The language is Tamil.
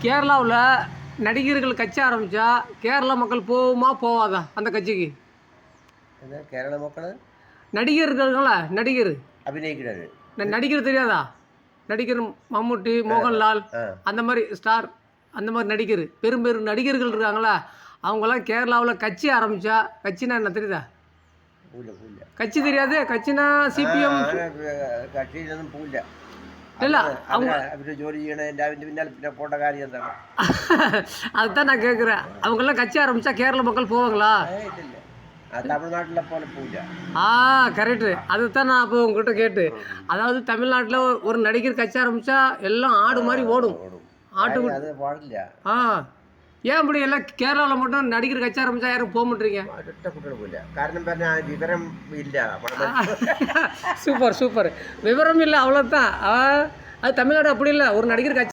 கேரளாவில் நடிகர்கள் கட்சி ஆரம்பித்தா கேரளா மக்கள் போகுமா போவாதா அந்த கட்சிக்கு? கேரள மக்கள் நடிகர்களா? நடிகர் அபிநயிக்கிறாரு. நடிகர் தெரியாதா? நடிகர் மம்முட்டி, மோகன்லால், அந்த மாதிரி ஸ்டார், அந்த மாதிரி நடிகர் பெரும் பெரும் நடிகர்கள் இருக்காங்களா, அவங்களாம் கேரளாவில் கட்சி ஆரம்பித்தா, கட்சினா என்ன தெரியுதா? கட்சி தெரியாது. கட்சினா சிபிஎம் கட்சியிலൊന്നും போகல. இல்லை அவங்க അവര് ജോലി ചെയ്യണ അതിൻ്റെ പിന്നാലെ പോട്ട കാര്യം എന്താണ്? அதுதான் நான் கேட்குறேன். அவங்கெல்லாம் கட்சி ஆரம்பித்தா கேரள மக்கள் போவாங்களா? இல்ல, தமிழ்நாட்டில் போல போகல. கரெக்டு. அதுதான் நான் அப்போ உங்ககிட்ட கேட்டு, அதாவது தமிழ்நாட்டில் ஒரு நடிகர் கட்சி ஆரம்பித்தா எல்லாம் ஆடு மாதிரி ஓடும். ஆட்டு அது பாடிല്ല. ஏன் இப்படி எல்லாம் கேரளாவில் மட்டும் நடிகர் கட்சி ஆரம்பித்தா யாரும் போக மாட்டீங்க? போகல. காரணம் പറഞ്ഞാൽ விவரம் இல்லை. Super super. விவரம் இல்லை, அவ்வளோதான். அது தமிழ்நாடு அப்படி இல்லை. ஒரு நடிகர் கட்சி